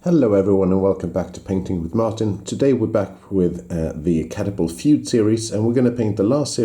Hello everyone and welcome back to Painting with Martin. Today we're back with the Catapult Feud series, and we're going to paint the last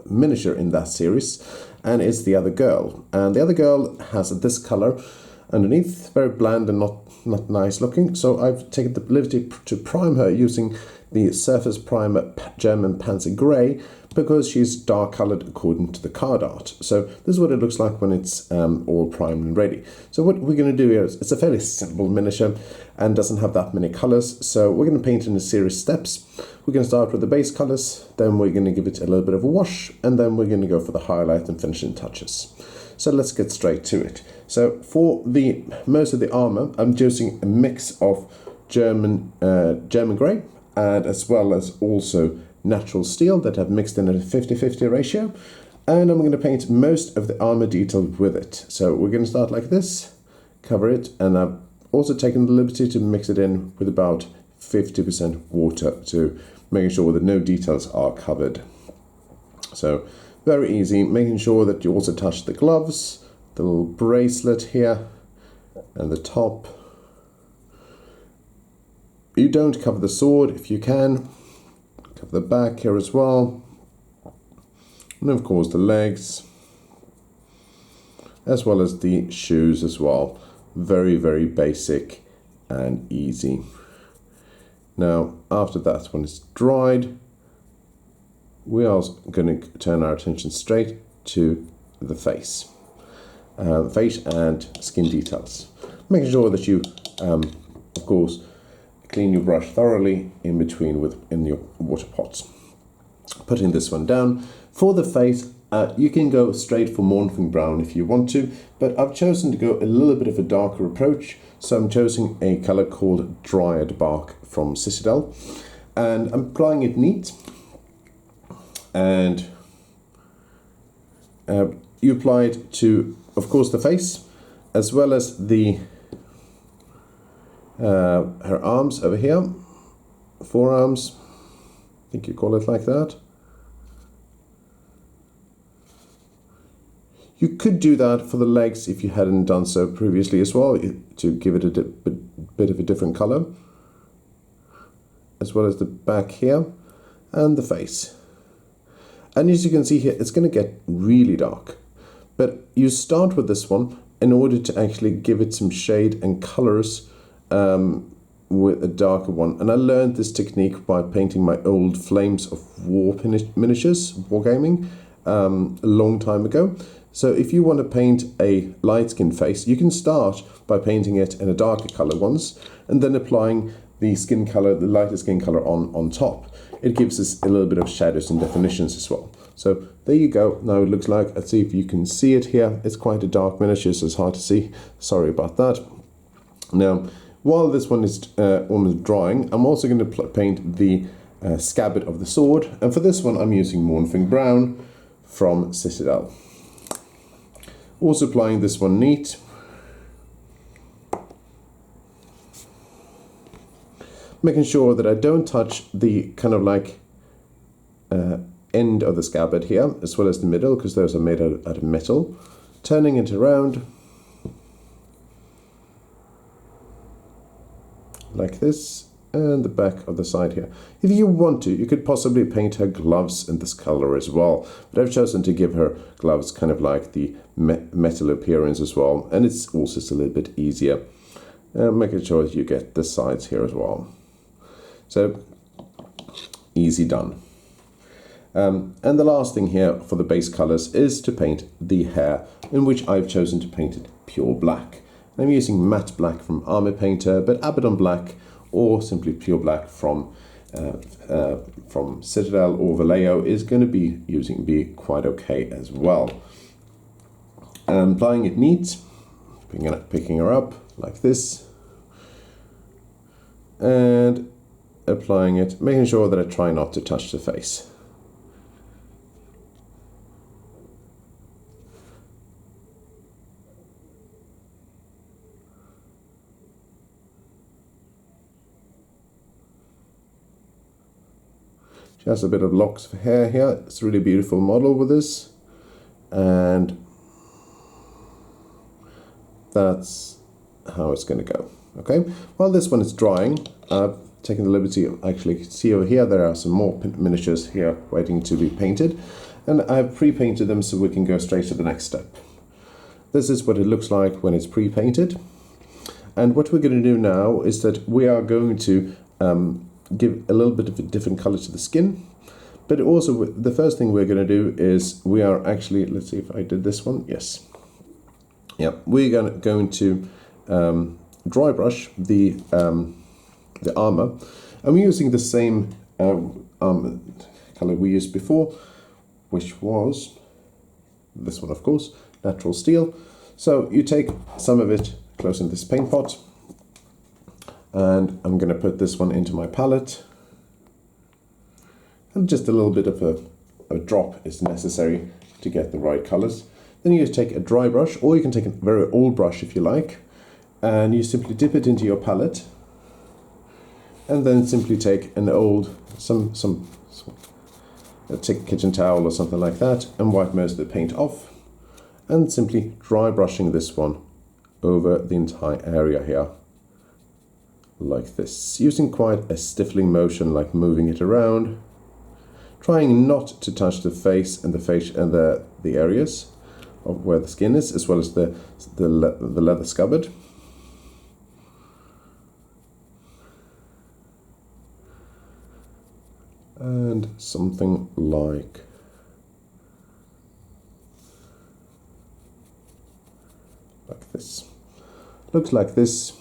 miniature in that series, and it's the other girl. And the other girl has this color underneath, very bland and not nice looking. So I've taken the liberty to prime her using the Surface Primer German Panzer Grey, because she's dark colored according to the card art. So this is what it looks like when it's all primed and ready. So what we're going to do here is, it's a fairly simple miniature and doesn't have that many colors. So we're going to paint in a series of steps. We're going to start with the base colors, then we're going to give it a little bit of a wash, and then we're going to go for the highlight and finishing touches. So let's get straight to it. So for the most of the armor, I'm using a mix of German grey, and as well as also natural steel that I've mixed in at a 50-50 ratio, and I'm going to paint most of the armor detail with it. So we're going to start like this, cover it, and I've also taken the liberty to mix it in with about 50% water to making sure that no details are covered. So very easy, making sure that you also touch the gloves, the little bracelet here, and the top. You don't cover the sword if you can. Cover the back here as well, and of course the legs, as well as the shoes as well. Very, very basic and easy. Now after that, when it's dried, we are going to turn our attention straight to the face and skin details, making sure that you of course clean your brush thoroughly in between in your water pots. Putting this one down. For the face, you can go straight for Mournfang brown if you want to, but I've chosen to go a little bit of a darker approach. So I'm choosing a color called Dryad bark from Citadel, and I'm applying it neat. And you apply it to, of course, the face, as well as the her arms over here, forearms, I think you call it like that. You could do that for the legs if you hadn't done so previously as well, to give it a bit of a different color, as well as the back here and the face. And as you can see here, it's going to get really dark, but you start with this one in order to actually give it some shade and colors with a darker one. And I learned this technique by painting my old Flames of War miniatures, wargaming, a long time ago. So if you want to paint a light skin face, you can start by painting it in a darker color once, and then applying the skin color, the lighter skin color on top. It gives us a little bit of shadows and definitions as well. So there you go. Now it looks like, let's see if you can see it here. It's quite a dark miniature, so it's hard to see. Sorry about that. Now, while this one is almost drying, I'm also going to paint the scabbard of the sword. And for this one, I'm using Mournfang brown from Citadel. Also applying this one neat. Making sure that I don't touch the kind of like end of the scabbard here, as well as the middle, because those are made out of metal. Turning it around like this, and the back of the side here. If you want to, you could possibly paint her gloves in this color as well, but I've chosen to give her gloves kind of like the metal appearance as well, and it's also just a little bit easier, making sure that you get the sides here as well. So easy done. And the last thing here for the base colors is to paint the hair, in which I've chosen to paint it pure black. I'm using matte black from Armor Painter, but Abaddon black or simply pure black from Citadel or Vallejo is going to be quite okay as well. Applying it neat, picking her up like this, and applying it, making sure that I try not to touch the face. She has a bit of locks of hair here. It's a really beautiful model with this, and that's how it's going to go. Okay, while this one is drying, I've taken the liberty of actually, see over here, there are some more miniatures here waiting to be painted, and I've pre-painted them so we can go straight to the next step. This is what it looks like when it's pre-painted, and what we're going to do now is that we are going to give a little bit of a different color to the skin, but also the first thing we're going to do is we are actually, let's see if I did this one, yes. Yeah, we're going to dry brush the armor, and we're using the same armor color we used before, which was this one, of course, Natural Steel. So you take some of it close in this paint pot, and I'm going to put this one into my palette, and just a little bit of a drop is necessary to get the right colors. Then you just take a dry brush, or you can take a very old brush if you like, and you simply dip it into your palette, and then simply take an old, take a kitchen towel or something like that, and wipe most of the paint off, and simply dry brushing this one over the entire area here, like this, using quite a stiffling motion, like moving it around, trying not to touch the face and the areas of where the skin is, as well as the leather scabbard. And something like this. Looks like this.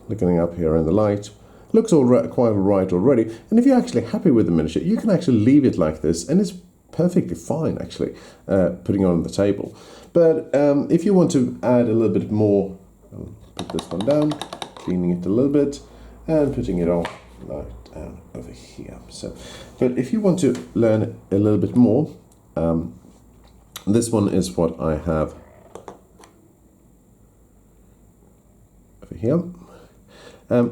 Looking up here in the light, looks quite alright already. And if you're actually happy with the miniature, you can actually leave it like this, and it's perfectly fine actually, putting it on the table. But if you want to add a little bit more, I'll put this one down, cleaning it a little bit, and putting it on like down over here. So, but if you want to learn a little bit more, this one is what I have over here.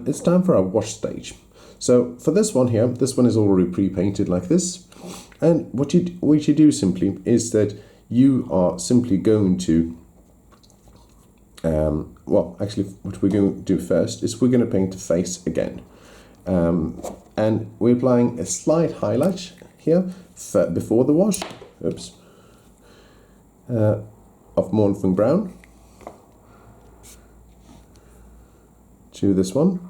It's time for our wash stage. So for this one here, this one is already pre-painted like this. And what you do simply is that you are simply going to, well, actually what we're going to do first is we're going to paint the face again. And we're applying a slight highlight here before the wash, oops, of Mournfang brown to this one.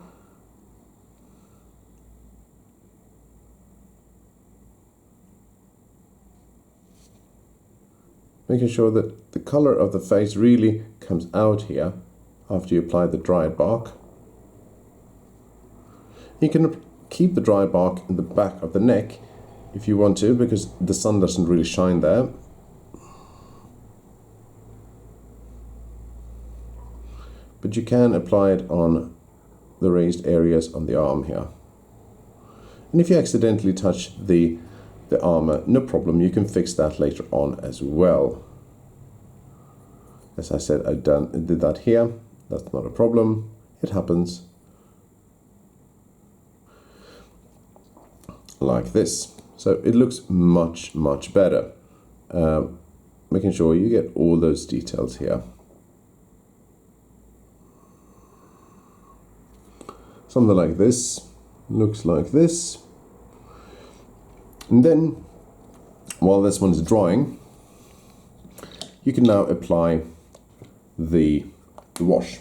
Making sure that the color of the face really comes out here after you apply the Dryad bark. You can keep the Dryad bark in the back of the neck if you want to, because the sun doesn't really shine there. But you can apply it on the raised areas on the arm here. And if you accidentally touch the armor, no problem, you can fix that later on as well. As I said, I did that here. That's not a problem. It happens. Like this. So it looks much, much better. Making sure you get all those details here. Something like this. Looks like this. And then, while this one is drying, you can now apply the wash.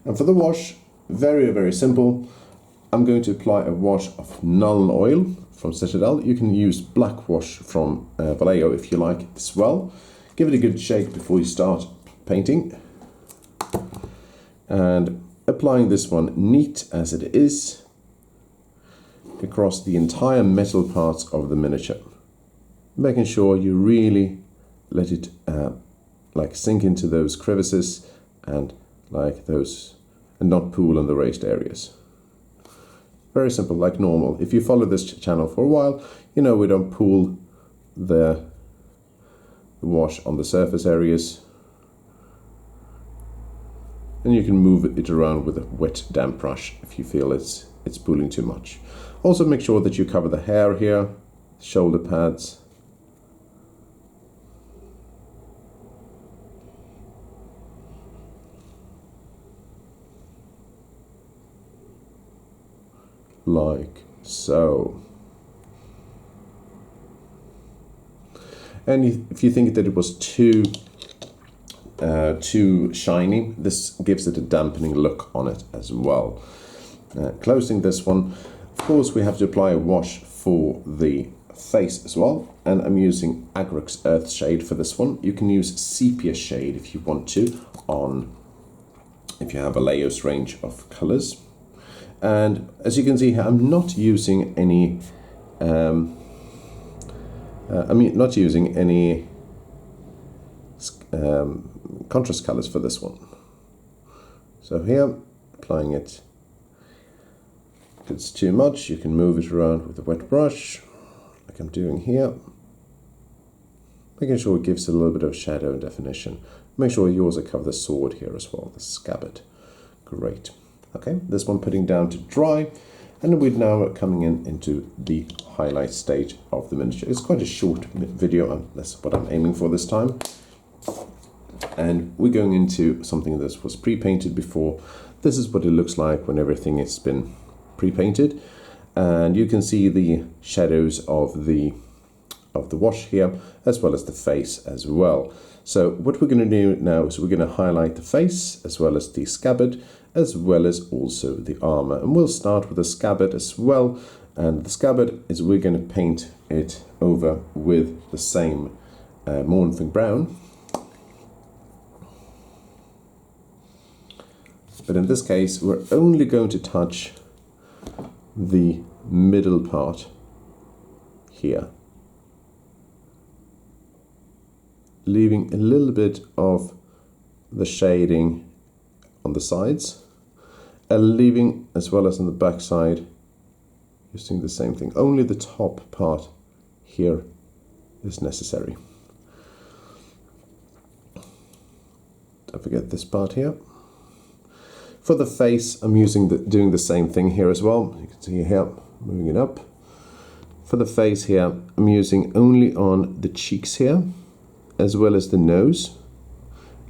And for the wash, very, very simple. I'm going to apply a wash of Nuln Oil from Citadel. You can use black wash from Vallejo if you like as well. Give it a good shake before you start painting. And applying this one neat as it is across the entire metal parts of the miniature, making sure you really let it like sink into those crevices and like those, and not pool in the raised areas. Very simple, like normal. If you follow this channel for a while, you know we don't pool the wash on the surface areas, and you can move it around with a wet damp brush if you feel it's pooling too much. Also make sure that you cover the hair here, shoulder pads. like so. And if you think that it was too shiny, this gives it a dampening look on it as well. Closing this one, of course we have to apply a wash for the face as well, and I'm using Agrax Earthshade for this one. You can use sepia shade if you want to, if you have a Leo's range of colors. And as you can see here, I'm not using any contrast colors for this one. So here, applying it. If it's too much, you can move it around with a wet brush, like I'm doing here. Making sure it gives a little bit of shadow and definition. Make sure you also cover the sword here as well, the scabbard. Great. Okay, this one putting down to dry. And we're now coming into the highlight stage of the miniature. It's quite a short video, and that's what I'm aiming for this time. And we're going into something that was pre-painted before. This is what it looks like when everything has been pre-painted. And you can see the shadows of the wash here, as well as the face as well. So what we're going to do now is we're going to highlight the face, as well as the scabbard, as well as also the armor. And we'll start with the scabbard as well. And the scabbard is we're going to paint it over with the same Mournfang brown. But in this case, we're only going to touch the middle part here, leaving a little bit of the shading on the sides, and leaving as well as on the back side, using the same thing. Only the top part here is necessary. Don't forget this part here. For the face, I'm doing the same thing here as well. You can see here, moving it up. For the face here, I'm using only on the cheeks here, as well as the nose,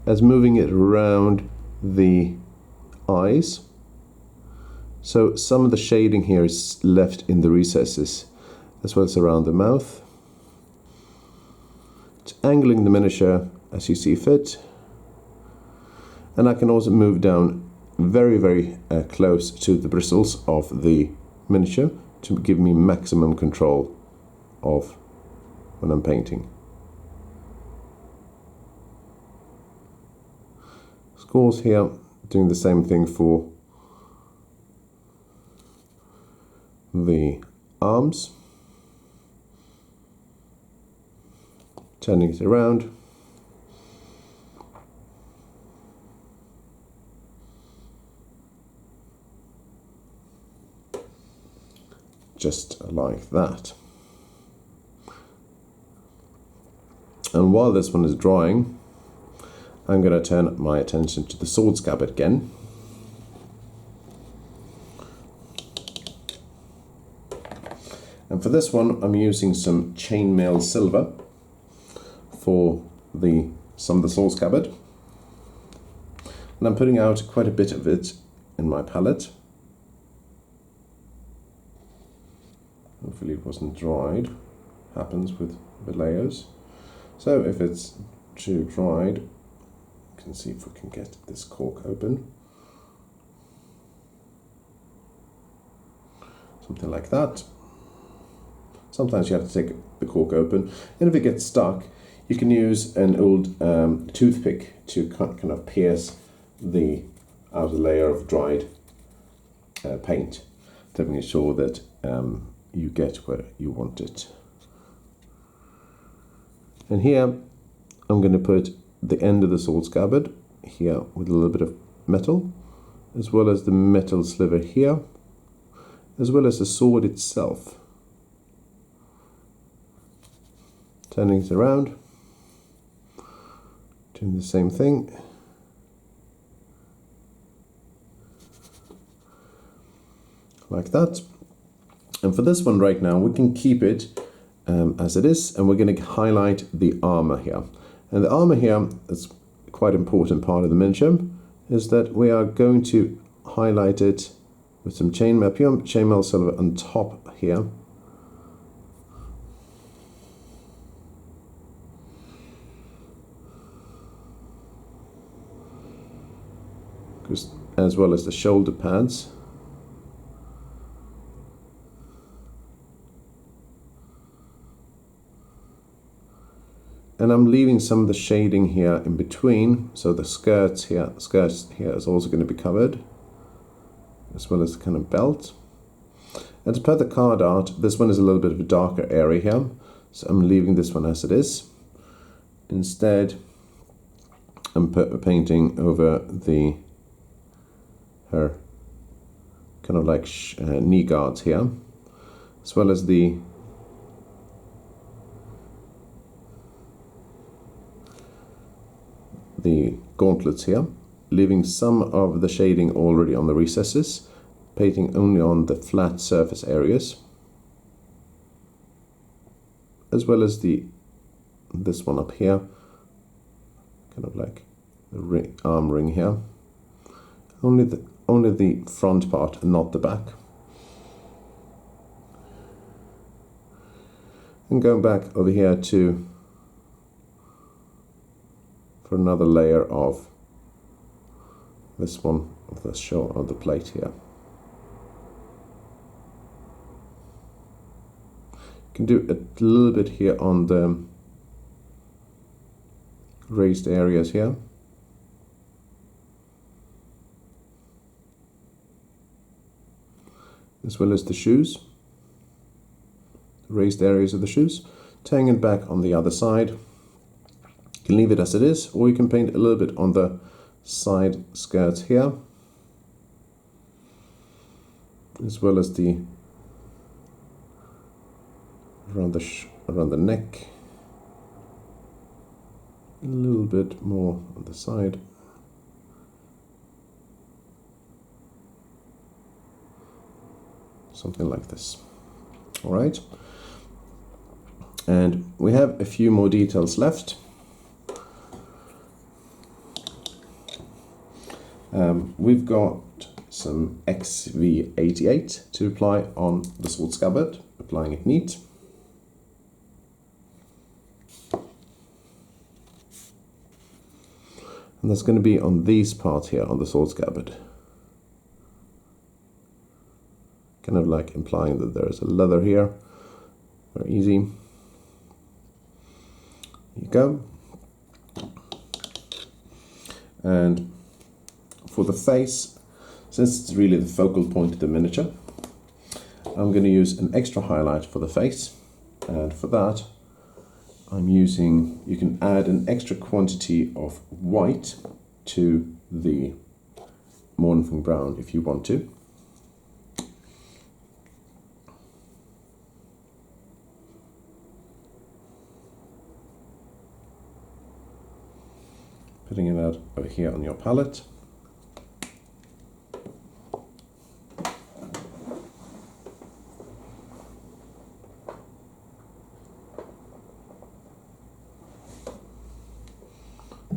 as moving it around the eyes. So some of the shading here is left in the recesses, as well as around the mouth. It's angling the miniature as you see fit. And I can also move down very, very close to the bristles of the miniature to give me maximum control of when I'm painting. Scores here, doing the same thing for the arms, turning it around. Just like that. And while this one is drying, I'm going to turn my attention to the sword scabbard again. And for this one, I'm using some Chainmail silver for some of the sword scabbard. And I'm putting out quite a bit of it in my palette. Hopefully it wasn't dried. Happens with Vallejo's. So if it's too dried, you can see if we can get this cork open. Something like that. Sometimes you have to take the cork open, and if it gets stuck, you can use an old toothpick to kind of pierce the outer layer of dried paint to make sure that you get where you want it. And here I'm going to put the end of the sword scabbard here with a little bit of metal, as well as the metal sliver here, as well as the sword itself. Turning it around, doing the same thing. Like that. And for this one right now, we can keep it as it is, and we're going to highlight the armor here. And the armor here is quite an important part of the miniature, is that we are going to highlight it with some chainmail, pure chainmail silver on top here. As well as the shoulder pads. And I'm leaving some of the shading here in between, so the skirts here is also going to be covered, as well as the kind of belt. And to put the card art, this one is a little bit of a darker area here, so I'm leaving this one as it is. Instead, I'm painting over her kind of like knee guards here, as well as the gauntlets here, leaving some of the shading already on the recesses, painting only on the flat surface areas, as well as this one up here, kind of like the arm ring here. Only the front part and not the back. And going back over here for another layer of this one of the plate here. You can do a little bit here on the raised areas here. As well as the shoes, raised areas of the shoes, tying it back on the other side. You can leave it as it is, or you can paint a little bit on the side skirts here, as well as around the neck, a little bit more on the side. Something like this. All right, and we have a few more details left. We've got some XV88 to apply on the sword scabbard, applying it neat. And that's going to be on these parts here on the sword scabbard. Kind of like implying that there is a leather here. Very easy. There you go. And for the face, since it's really the focal point of the miniature, I'm going to use an extra highlight for the face. And for that, I'm using, you can add an extra quantity of white to the Mournfang brown if you want to. Putting it out over here on your palette.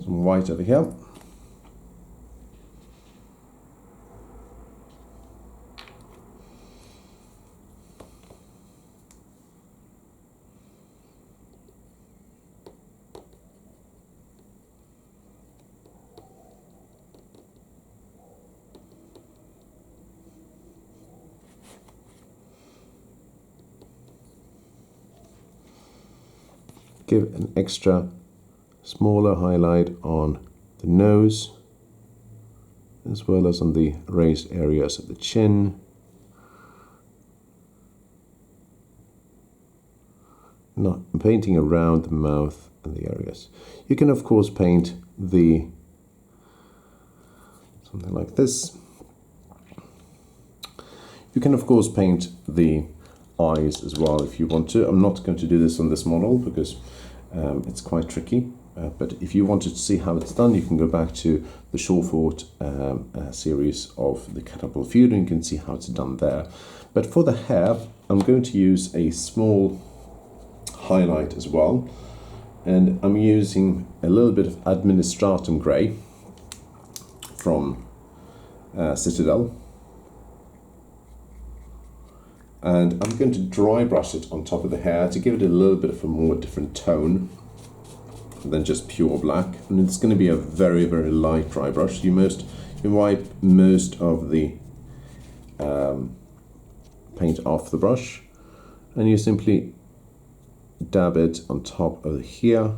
Some white over here. Give an extra smaller highlight on the nose, as well as on the raised areas of the chin. Not painting around the mouth and the areas. You can of course paint something like this. You can of course paint the eyes as well if you want to. I'm not going to do this on this model because it's quite tricky, but if you wanted to see how it's done, you can go back to the Shawfort series of the Catapult Feud and you can see how it's done there. But for the hair, I'm going to use a small highlight as well, and I'm using a little bit of Administratum Grey from Citadel. And I'm going to dry brush it on top of the hair to give it a little bit of a more different tone than just pure black. And it's going to be a very, very light dry brush. You wipe most of the paint off the brush, and you simply dab it on top of here.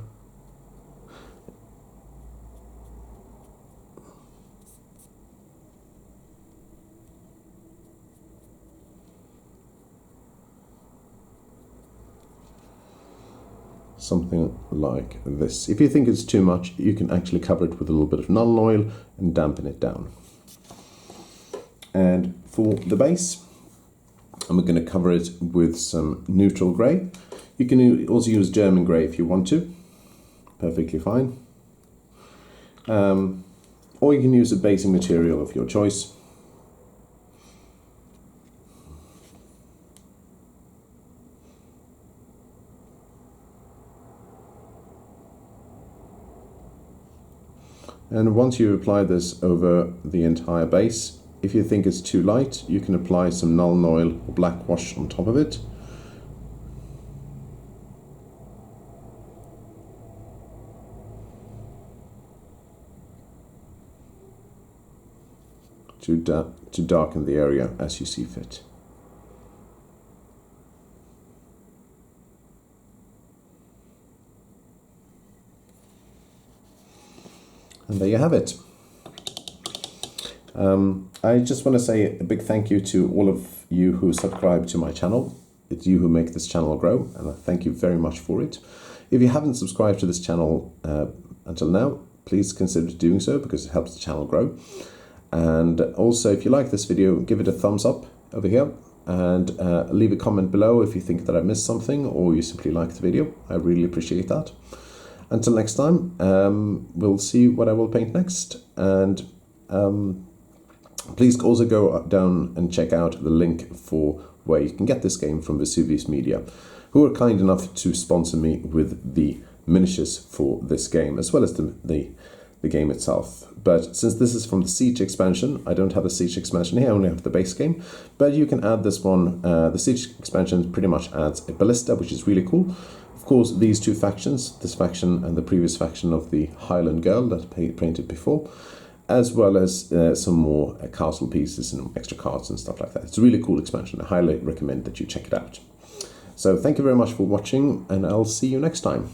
Something like this. If you think it's too much, you can actually cover it with a little bit of Nuln oil and dampen it down. And for the base, I'm going to cover it with some neutral grey. You can also use German grey if you want to. Perfectly fine. Or you can use a basing material of your choice. And once you apply this over the entire base, if you think it's too light, you can apply some Nuln oil or black wash on top of it. To darken the area as you see fit. And there you have it. I just want to say a big thank you to all of you who subscribe to my channel. It's you who make this channel grow, and I thank you very much for it. If you haven't subscribed to this channel until now, please consider doing so because it helps the channel grow. And also, if you like this video, give it a thumbs up over here, and leave a comment below if you think that I missed something or you simply like the video. I really appreciate that. Until next time, we'll see what I will paint next. And please also go down and check out the link for where you can get this game from Vesuvius Media, who are kind enough to sponsor me with the miniatures for this game, as well as the game itself. But since this is from the Siege expansion, I don't have the Siege expansion here, I only have the base game. But you can add this one. The Siege expansion pretty much adds a ballista, which is really cool. Of course, these two factions, this faction and the previous faction of the Highland Girl that I painted before, as well as some more castle pieces and extra cards and stuff like that. It's a really cool expansion. I highly recommend that you check it out. So thank you very much for watching, and I'll see you next time.